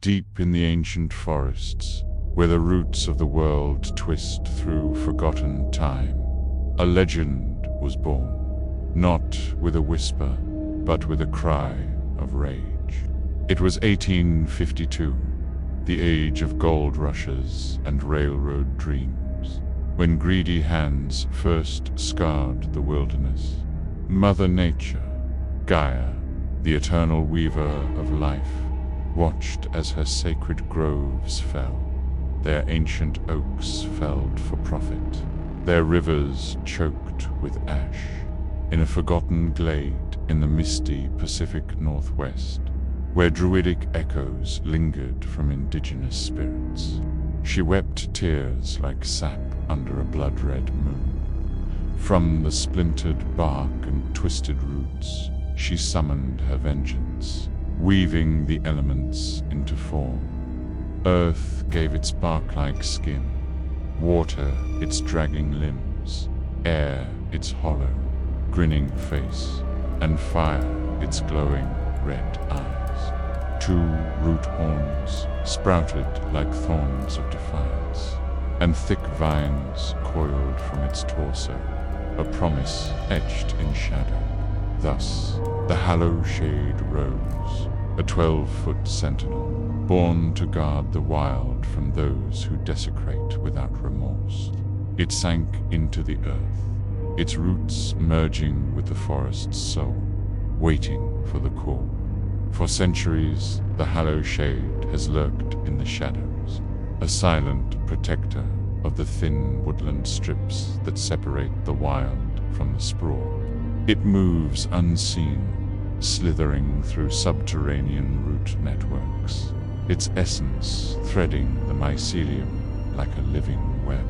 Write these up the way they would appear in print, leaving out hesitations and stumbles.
Deep in the ancient forests, where the roots of the world twist through forgotten time, a legend was born, not with a whisper, but with a cry of rage. It was 1852, the age of gold rushes and railroad dreams, when greedy hands first scarred the wilderness. Mother Nature, Gaia, the eternal weaver of life, watched as her sacred groves fell, their ancient oaks felled for profit, their rivers choked with ash. In a forgotten glade in the misty Pacific Northwest, where druidic echoes lingered from indigenous spirits, she wept tears like sap under a blood-red moon. From the splintered bark and twisted roots, she summoned her vengeance, weaving the elements into form. Earth gave its bark-like skin, water its dragging limbs, air its hollow, grinning face, and fire its glowing red eyes. Two root horns sprouted like thorns of defiance, and thick vines coiled from its torso, a promise etched in shadow. Thus, the Hallow Shade rose, a 12-foot sentinel, born to guard the wild from those who desecrate without remorse. It sank into the earth, its roots merging with the forest's soul, waiting for the call. For centuries, the Hallow Shade has lurked in the shadows, a silent protector of the thin woodland strips that separate the wild from the sprawl. It moves unseen, slithering through subterranean root networks, its essence threading the mycelium like a living web,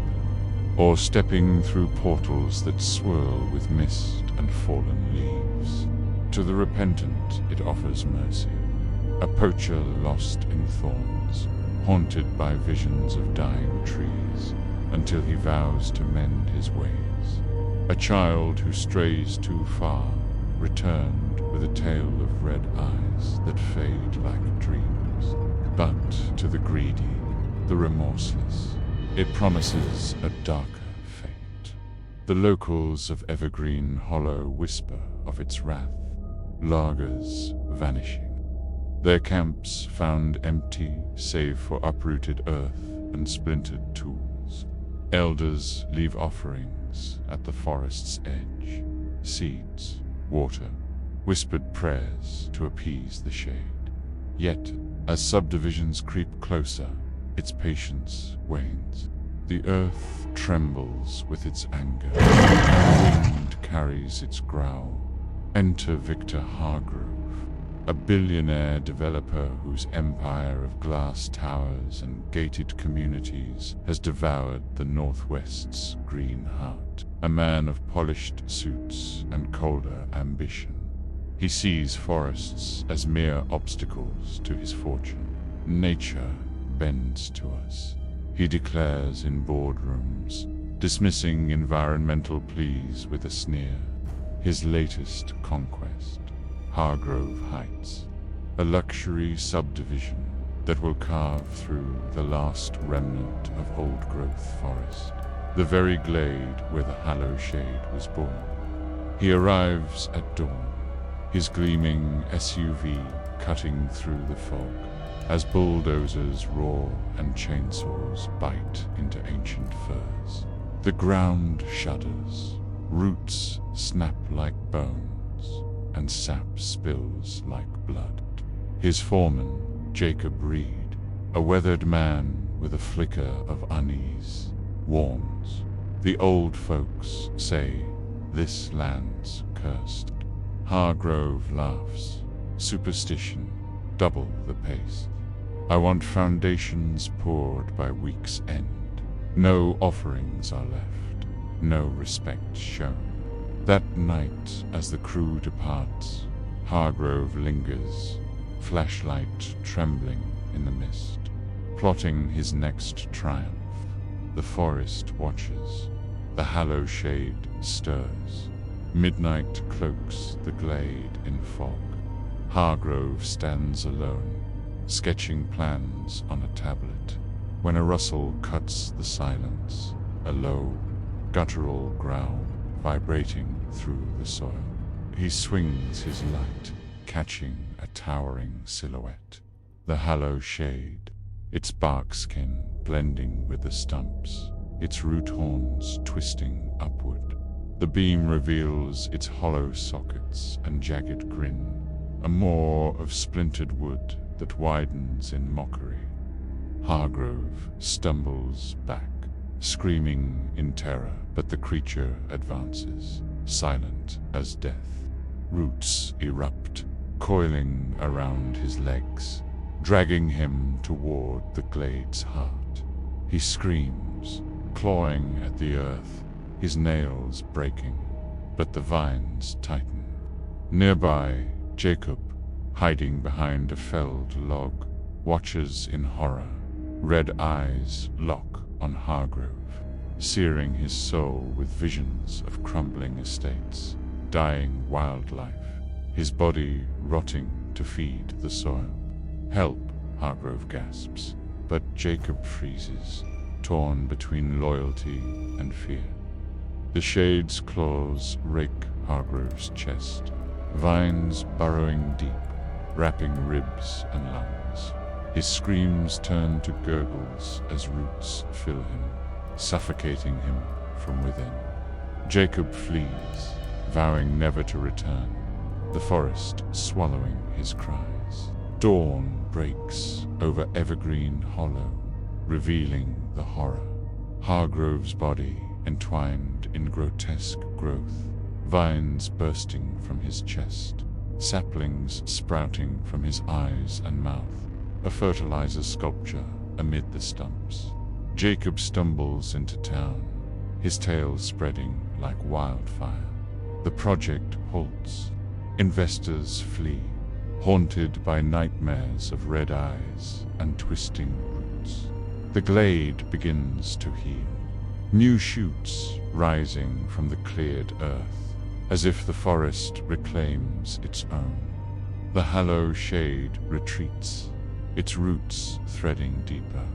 or stepping through portals that swirl with mist and fallen leaves. To the repentant it offers mercy, a poacher lost in thorns, haunted by visions of dying trees, until he vows to mend his ways. A child who strays too far, returned with a tale of red eyes that fade like dreams. But to the greedy, the remorseless, it promises a darker fate. The locals of Evergreen Hollow whisper of its wrath, lagers vanishing, their camps found empty save for uprooted earth and splintered tools. Elders leave offerings at the forest's edge, seeds, water, whispered prayers to appease the shade. Yet, as subdivisions creep closer, its patience wanes. The earth trembles with its anger, and the wind carries its growl. Enter Victor Hargrove, a billionaire developer whose empire of glass towers and gated communities has devoured the Northwest's green heart. A man of polished suits and colder ambition, he sees forests as mere obstacles to his fortune. Nature bends to us, he declares in boardrooms, dismissing environmental pleas with a sneer. His latest conquest, Hargrove Heights, a luxury subdivision that will carve through the last remnant of old-growth forest, the very glade where the Hallow Shade was born. He arrives at dawn, his gleaming SUV cutting through the fog, as bulldozers roar and chainsaws bite into ancient firs. The ground shudders, roots snap like bones, and sap spills like blood. His foreman, Jacob Reed, a weathered man with a flicker of unease, warns. The old folks say this land's cursed. Hargrove laughs. Superstition, double the pace. I want foundations poured by week's end. No offerings are left, no respect shown. That night, as the crew departs, Hargrove lingers, flashlight trembling in the mist, plotting his next triumph. The forest watches, the Hallow Shade stirs. Midnight cloaks the glade in fog. Hargrove stands alone, sketching plans on a tablet, when a rustle cuts the silence, a low, guttural growl vibrating through the soil. He swings his light, catching a towering silhouette. The Hallow Shade, its bark skin blending with the stumps, its root horns twisting upward. The beam reveals its hollow sockets and jagged grin, a maw of splintered wood that widens in mockery. Hargrove stumbles back, screaming in terror, but the creature advances, silent as death. Roots erupt, coiling around his legs, dragging him toward the glade's heart. He screams, clawing at the earth, his nails breaking, but the vines tighten. Nearby, Jacob, hiding behind a felled log, watches in horror, red eyes lock on Hargrove, searing his soul with visions of crumbling estates, dying wildlife, his body rotting to feed the soil. "Help," Hargrove gasps, but Jacob freezes, torn between loyalty and fear. The Shade's claws rake Hargrove's chest, vines burrowing deep, wrapping ribs and lungs. His screams turn to gurgles as roots fill him, suffocating him from within. Jacob flees, vowing never to return, the forest swallowing his cries. Dawn breaks over Evergreen Hollow, revealing the horror. Hargrove's body entwined in grotesque growth, vines bursting from his chest, saplings sprouting from his eyes and mouth, a fertilizer sculpture amid the stumps. Jacob stumbles into town, his tail spreading like wildfire. The project halts. Investors flee, haunted by nightmares of red eyes and twisting roots. The glade begins to heal, new shoots rising from the cleared earth, as if the forest reclaims its own. The Hallow Shade retreats, its roots threading deeper,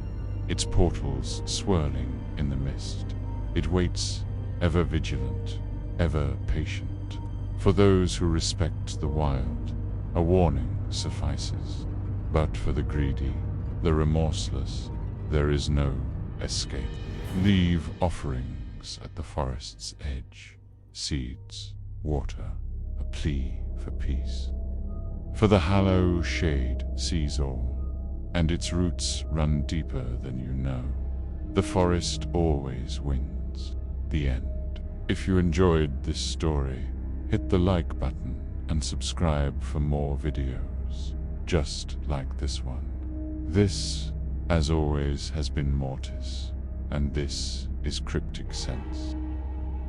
its portals swirling in the mist. It waits, ever vigilant, ever patient. For those who respect the wild, a warning suffices. But for the greedy, the remorseless, there is no escape. Leave offerings at the forest's edge, seeds, water, a plea for peace. For the Hallow Shade sees all, and its roots run deeper than you know. The forest always wins. The end. If you enjoyed this story, hit the like button and subscribe for more videos, just like this one. This, as always, has been Mortis, and this is Cryptic Sense.